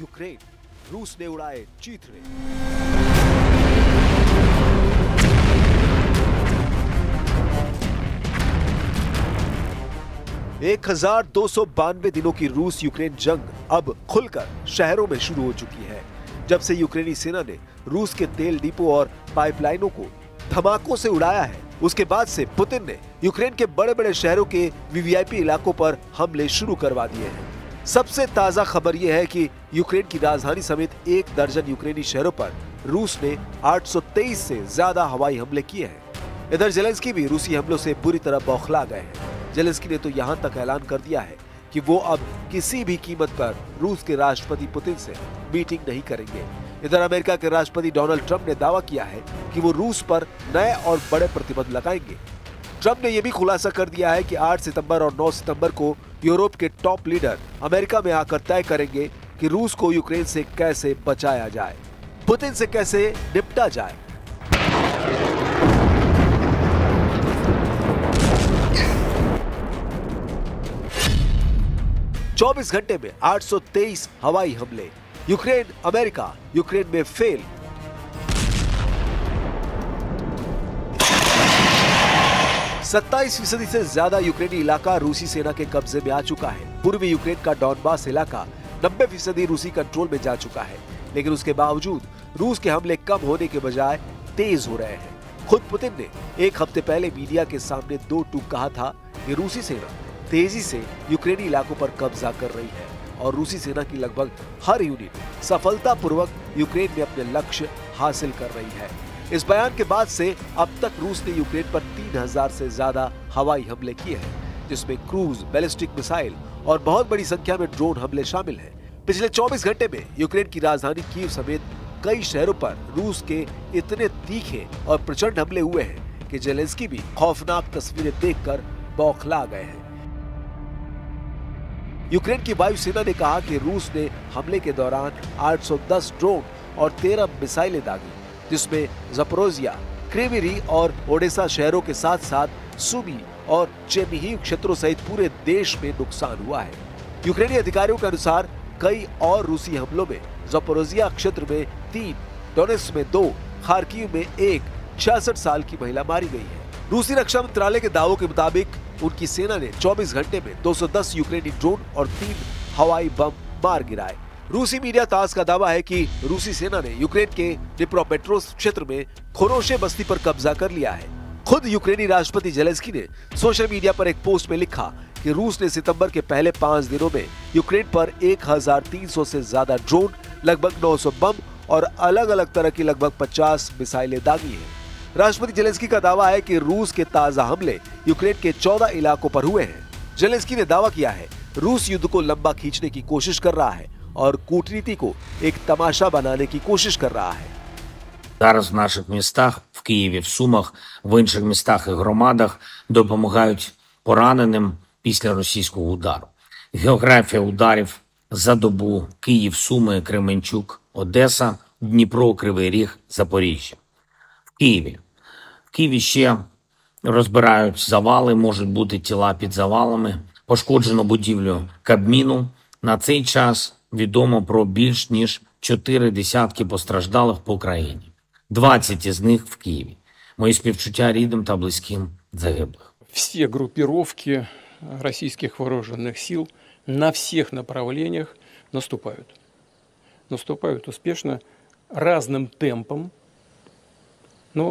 Ukraine, रूस ने उड़ाए चीथड़े। एक 1292 दिनों की रूस यूक्रेन जंग अब खुलकर शहरों में शुरू हो चुकी है। जब से यूक्रेनी सेना ने रूस के तेल डिपो और पाइपलाइनों को धमाकों से उड़ाया है, उसके बाद से पुतिन ने यूक्रेन के बड़े बड़े शहरों के वीवीआईपी इलाकों पर हमले शुरू करवा दिए हैं। सबसे ताजा खबर यह है कि यूक्रेन की राजधानी समेत 1 दर्जन यूक्रेनी शहरों पर रूस ने 823 से ज्यादा हवाई हमले किए हैं। इधर जेलेंस्की भी रूसी हमलों से बुरी तरह बौखला गए हैं। जेलेंस्की ने तो यहां तक ऐलान कर दिया है कि वो अब किसी भी कीमत पर रूस के राष्ट्रपति पुतिन से मीटिंग नहीं करेंगे। इधर अमेरिका के राष्ट्रपति डोनाल्ड ट्रंप ने दावा किया है कि वो रूस पर नए और बड़े प्रतिबंध लगाएंगे। ट्रंप ने यह भी खुलासा कर दिया है कि 8 सितंबर और 9 सितंबर को यूरोप के टॉप लीडर अमेरिका में आकर तय करेंगे कि रूस को यूक्रेन से कैसे बचाया जाए, पुतिन से कैसे निपटा जाए। चौबीस घंटे में 823 हवाई हमले, यूक्रेन अमेरिका, यूक्रेन में फेल। %27 से ज्यादा यूक्रेनी इलाका रूसी सेना के कब्जे में आ चुका है। पूर्वी यूक्रेन का डॉनबास इलाका 90% रूसी कंट्रोल में जा चुका है, लेकिन उसके बावजूद रूस के हमले कम होने के बजाय तेज हो रहे हैं। खुद पुतिन ने एक हफ्ते पहले मीडिया के सामने 2 टूक कहा था कि रूसी सेना तेजी से यूक्रेनी इलाकों पर कब्जा कर रही है और रूसी सेना की लगभग हर यूनिट सफलतापूर्वक यूक्रेन में अपने लक्ष्य हासिल कर रही है। इस बयान के बाद से अब तक रूस ने यूक्रेन पर 3000 से ज्यादा हवाई हमले किए हैं, जिसमें क्रूज, बैलिस्टिक मिसाइल और बहुत बड़ी संख्या में ड्रोन हमले शामिल हैं। पिछले 24 घंटे में यूक्रेन की राजधानी कीव समेत कई शहरों पर रूस के इतने तीखे और प्रचंड हमले हुए हैं कि जेलेंस्की भी खौफनाक तस्वीरें देखकर बौखला गए हैं। यूक्रेन की वायुसेना ने कहा कि रूस ने हमले के दौरान 810 ड्रोन और 13 मिसाइलें दागी, जिसमें ज़पोरोजिया, क्रीवी और ओडेसा शहरों के साथ साथ सुमी और चेर्निहिव क्षेत्रों सहित पूरे देश में नुकसान हुआ है। यूक्रेनी अधिकारियों के अनुसार कई और रूसी हमलों में ज़पोरोजिया क्षेत्र में 3, डोनेट्स्क में 2, खार्किव में 1 66 साल की महिला मारी गई है। रूसी रक्षा मंत्रालय के दावों के मुताबिक उनकी सेना ने 24 घंटे में 210 यूक्रेनी ड्रोन और 3 हवाई बम मार गिराए। रूसी मीडिया तास का दावा है कि रूसी सेना ने यूक्रेन के डिप्रोपेट्रोव्स्क क्षेत्र में खोरोशे बस्ती पर कब्जा कर लिया है। खुद यूक्रेनी राष्ट्रपति जेलेंस्की ने सोशल मीडिया पर एक पोस्ट में लिखा कि रूस ने सितंबर के पहले 5 दिनों में यूक्रेन पर 1300 से ज्यादा ड्रोन, लगभग 900 बम और अलग अलग तरह की लगभग 50 मिसाइलें दागी हैं। राष्ट्रपति जेलेंस्की का दावा है कि रूस के ताजा हमले यूक्रेन के 14 इलाकों पर हुए हैं। जेलेंस्की ने दावा किया है रूस युद्ध को लंबा खींचने की कोशिश कर रहा है और कूटनीति को एक तमाशा बनाने की कोशिश कर रहा है। Зараз в наших містах, в Києві, в Сумах, в інших містах і громадах допомагають пораненим після російського удару. Географія ударів за добу: Київ, Суми, Кременчук, Одеса, Дніпро, Кривий Ріг, Запоріжжя. В Києві ще розбирають завали, можуть бути тіла під завалами. Пошкоджено будівлю Кабміну. На цей час відомо про більш ніж 4 десятки постраждалих по країні. 20 із них в Києві. Мої співчуття рідним та близьким загиблих. Все группировки российских вооруженных сил на всех направлениях наступают. Наступают успешно, разным темпом, но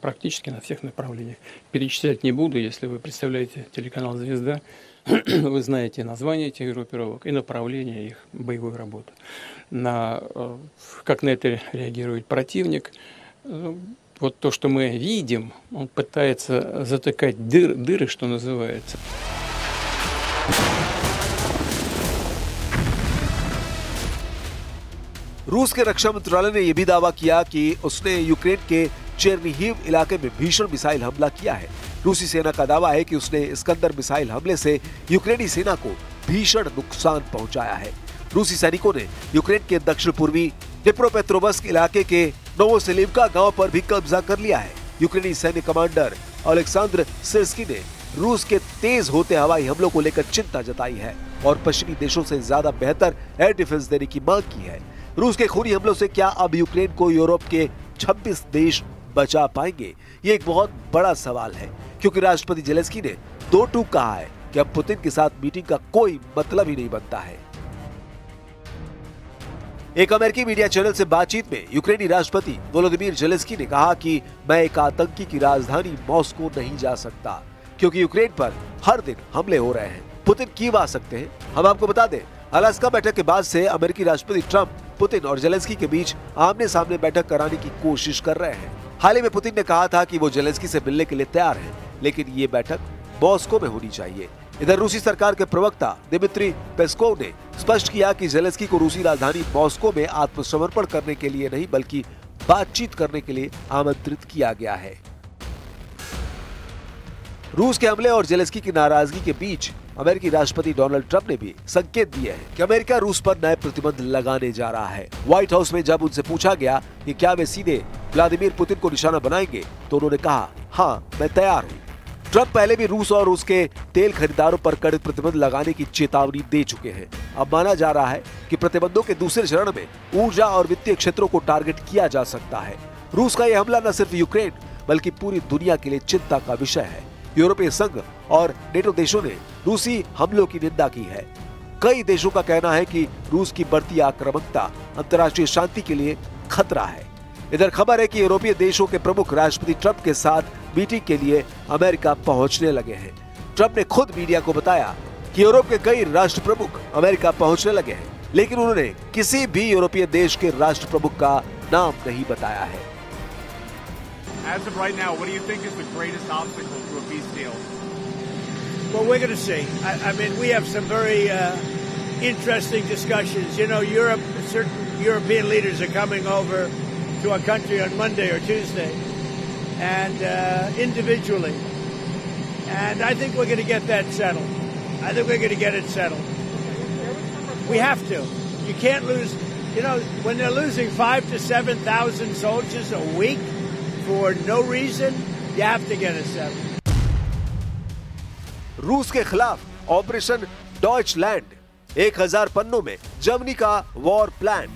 практически на всех направлениях. Перечислять не буду, если вы представляете телеканал «Звезда», вы знаете названия этих группировок и направления их боевой работы. Как на это реагирует противник. Вот то, что мы видим, он пытается затыкать дыры, что называется. रूस के रक्षा मंत्रालय ने यह भी दावा किया कि उसने यूक्रेन के चेर्निहिव इलाके में भीषण मिसाइल हमला किया है। रूसी सेना का दावा है कि उसने इस्कंदर मिसाइल हमले से यूक्रेनी सेना को भीषण नुकसान पहुंचाया है। रूसी सैनिकों ने यूक्रेन के दक्षिण पूर्वी डिप्रोपेट्रोव्स्क इलाके के नोवोसेलिव्का गांव पर भी कब्जा कर लिया है। यूक्रेनी सैन्य कमांडर ओलेक्सांद्र सिर्स्की ने रूस के तेज होते हवाई हमलों को लेकर चिंता जताई है और पश्चिमी देशों से ज्यादा बेहतर एयर डिफेंस देने की मांग की है। रूस के खूनी हमलों से क्या अब यूक्रेन को यूरोप के 26 देश बचा पाएंगे? ये एक बहुत बड़ा सवाल है, क्योंकि राष्ट्रपति जेलेंस्की ने दो टूक कहा है कि अब पुतिन के साथ मीटिंग का कोई मतलब ही नहीं बनता है। एक अमेरिकी मीडिया चैनल से बातचीत में यूक्रेनी राष्ट्रपति वोलोदिमीर जेलेंस्की ने कहा कि मैं एक आतंकी की राजधानी मॉस्को नहीं जा सकता, क्योंकि यूक्रेन पर हर दिन हमले हो रहे हैं। पुतिन क्यों आ सकते हैं? हम आपको बता दें, अलास्का बैठक के बाद से अमेरिकी राष्ट्रपति ट्रंप पुतिन और जेलेंस्की के बीच आमने सामने बैठक कराने की कोशिश कर रहे हैं। हाल ही में पुतिन ने कहा था कि वो जेलेंस्की से मिलने के लिए तैयार हैं, लेकिन ये बैठक मॉस्को में होनी चाहिए। इधर रूसी सरकार के प्रवक्ता दिमित्री पेस्कोव ने स्पष्ट किया कि जेलेंस्की को रूसी राजधानी मॉस्को में आत्मसमर्पण करने के लिए नहीं, बल्कि बातचीत करने के लिए आमंत्रित किया गया है। रूस के हमले और जेलेंस्की की नाराजगी के बीच अमेरिकी राष्ट्रपति डोनाल्ड ट्रंप ने भी संकेत दिए हैं कि अमेरिका रूस पर नए प्रतिबंध लगाने जा रहा है। व्हाइट हाउस में जब उनसे पूछा गया कि क्या वे सीधे व्लादिमीर पुतिन को निशाना बनाएंगे, तो उन्होंने कहा, हाँ, मैं तैयार हूँ। ट्रंप पहले भी रूस और उसके तेल खरीदारों पर कड़े प्रतिबंध लगाने की चेतावनी दे चुके हैं। अब माना जा रहा है कि प्रतिबंधों के दूसरे चरण में ऊर्जा और वित्तीय क्षेत्रों को टारगेट किया जा सकता है। रूस का यह हमला न सिर्फ यूक्रेन बल्कि पूरी दुनिया के लिए चिंता का विषय है। यूरोपीय संघ और नेटो देशों ने रूसी हमलों की निंदा की है। कई देशों का कहना है कि रूस की बढ़ती आक्रामकता अंतर्राष्ट्रीय शांति के लिए खतरा है। इधर खबर है कि यूरोपीय देशों के प्रमुख राष्ट्रपति ट्रंप के साथ मीटिंग के लिए अमेरिका पहुंचने लगे हैं। ट्रंप ने खुद मीडिया को बताया कि यूरोप के कई राष्ट्र प्रमुख अमेरिका पहुंचने लगे हैं, लेकिन उन्होंने किसी भी यूरोपीय देश के राष्ट्र प्रमुख का नाम नहीं बताया है। As of right now, what do you think is the greatest obstacle to a peace deal? Well, we're going to see. I mean, we have some very interesting discussions. You know, certain European leaders are coming over to our country on Monday or Tuesday, and individually. And I think we're going to get that settled. I think we're going to get it settled. We have to. You can't lose. You know, when they're losing 5,000 to 7,000 soldiers a week for no reason, you have to get it settled. रूस के खिलाफ operation Deutschland, 1000 पन्नों में Germany का war plan.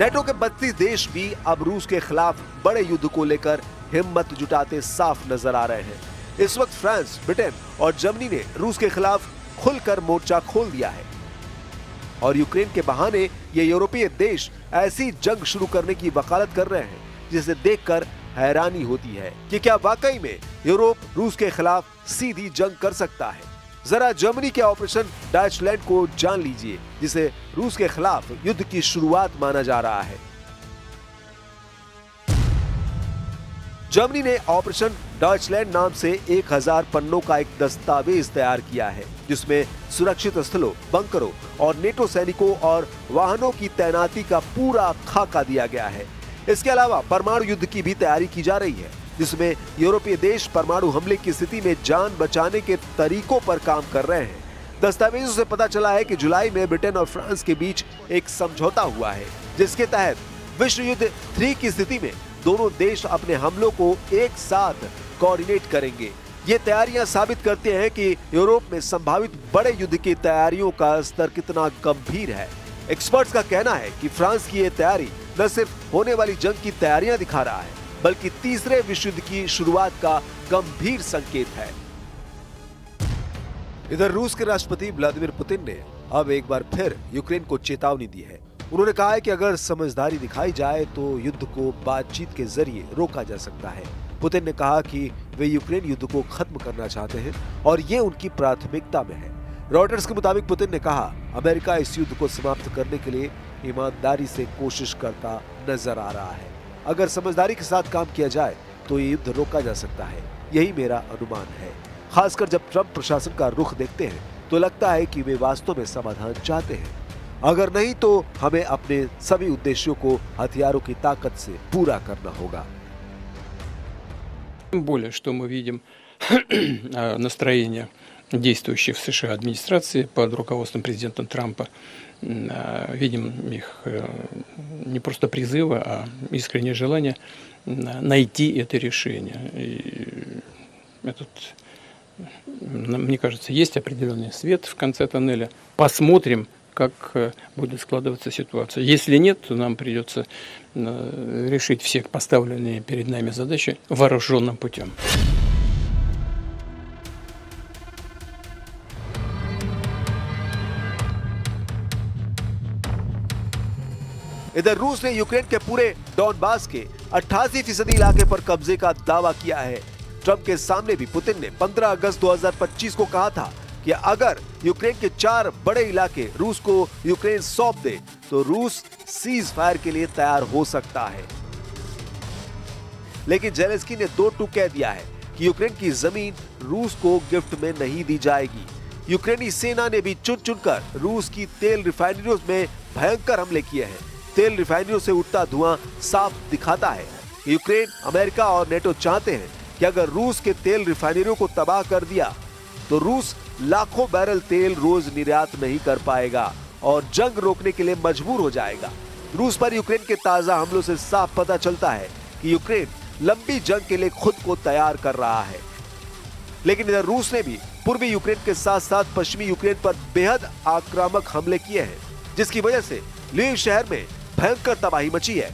NATO के 32 देश भी अब रूस के खिलाफ बड़े युद्ध को लेकर हिम्मत जुटाते साफ नजर आ रहे हैं। इस वक्त फ्रांस, ब्रिटेन और जर्मनी ने रूस के खिलाफ खुलकर मोर्चा खोल दिया है और यूक्रेन के बहाने ये यूरोपीय देश ऐसी जंग शुरू करने की वकालत कर रहे हैं जिसे देखकर हैरानी होती है कि क्या वाकई में यूरोप रूस के खिलाफ सीधी जंग कर सकता है। जरा जर्मनी के ऑपरेशन डॉइचलैंड को जान लीजिए, जिसे रूस के खिलाफ युद्ध की शुरुआत माना जा रहा है। जर्मनी ने ऑपरेशन डॉइचलैंड नाम से 1000 पन्नों का एक दस्तावेज तैयार किया है, जिसमें सुरक्षित स्थलों, बंकरों और नेटो सैनिकों और वाहनों की तैनाती का पूरा खाका दिया गया है। इसके अलावा परमाणु युद्ध की भी तैयारी की जा रही है, जिसमें यूरोपीय देश परमाणु हमले की स्थिति में जान बचाने के तरीकों पर काम कर रहे हैं। दस्तावेजों से पता चला है कि जुलाई में ब्रिटेन और फ्रांस के बीच एक समझौता हुआ है, जिसके तहत विश्व युद्ध 3 की स्थिति में दोनों देश अपने हमलों को एक साथ कोऑर्डिनेट करेंगे। ये तैयारियां साबित करते हैं कि यूरोप में संभावित बड़े युद्ध की तैयारियों का स्तर कितना गंभीर है। एक्सपर्ट्स का कहना है कि फ्रांस की ये तैयारी न सिर्फ होने वाली जंग की तैयारियां दिखा रहा है, बल्कि तीसरे विश्व युद्ध की शुरुआत का गंभीर संकेत है। इधर रूस के राष्ट्रपति व्लादिमीर पुतिन ने अब एक बार फिर यूक्रेन को चेतावनी दी है। उन्होंने कहा है कि अगर समझदारी दिखाई जाए तो युद्ध को बातचीत के जरिए रोका जा सकता है। पुतिन ने कहा कि वे यूक्रेन युद्ध को खत्म करना चाहते हैं और ये उनकी प्राथमिकता में है। रॉयटर्स के मुताबिक पुतिन ने कहा, अमेरिका इस युद्ध को समाप्त करने के लिए ईमानदारी से कोशिश करता नजर आ रहा है। अगर समझदारी के साथ काम किया जाए तो ये युद्ध रोका जा सकता है, यही मेरा अनुमान है। खासकर जब ट्रंप प्रशासन का रुख देखते हैं तो लगता है कि वे वास्तव में समाधान चाहते हैं। अगर नहीं तो हमें अपने सभी उद्देश्यों को हथियारों की ताकत से पूरा करना होगा। Тем более, что мы видим настроение действующей в США администрации под руководством президента Трампа. Видим их не просто призывы, а искреннее желание найти это решение. И мне кажется, есть определенный свет в конце тоннеля. Посмотрим, как будет складываться ситуация. Если нет, то нам придется решить все поставленные перед нами задачи вооруженным путем. इधर रूस ने यूक्रेन के पूरे डॉनबास के 88% इलाके पर कब्जे का दावा किया है। ट्रंप के सामने भी पुतिन ने 15 अगस्त 2025 को कहा था कि अगर यूक्रेन के 4 बड़े इलाके रूस को यूक्रेन सौंप दे तो रूस सीज फायर के लिए तैयार हो सकता है। लेकिन जेलेंस्की ने दो टूक कह दिया है कि यूक्रेन की जमीन रूस को गिफ्ट में नहीं दी जाएगी। यूक्रेनी सेना ने भी चुन चुनकर रूस की तेल रिफाइनरियों में भयंकर हमले किए हैं। तेल रिफाइनरियों से उठता धुआं साफ दिखाता है कि यूक्रेन, अमेरिका और नेटो चाहते हैं कि अगर रूस के तेल रिफाइनरियों को तबाह कर दिया तो रूस लाखों बैरल तेल रोज निर्यात नहीं कर पाएगा और जंग रोकने के लिए मजबूर हो जाएगा। रूस पर यूक्रेन के ताजा हमलों से साफ पता चलता है कि यूक्रेन लंबी जंग के लिए खुद को तैयार कर रहा है। लेकिन इधर रूस ने भी पूर्वी यूक्रेन के साथ साथ पश्चिमी यूक्रेन पर बेहद आक्रामक हमले किए हैं, जिसकी वजह से लीव शहर में भयंकर तबाही मची है।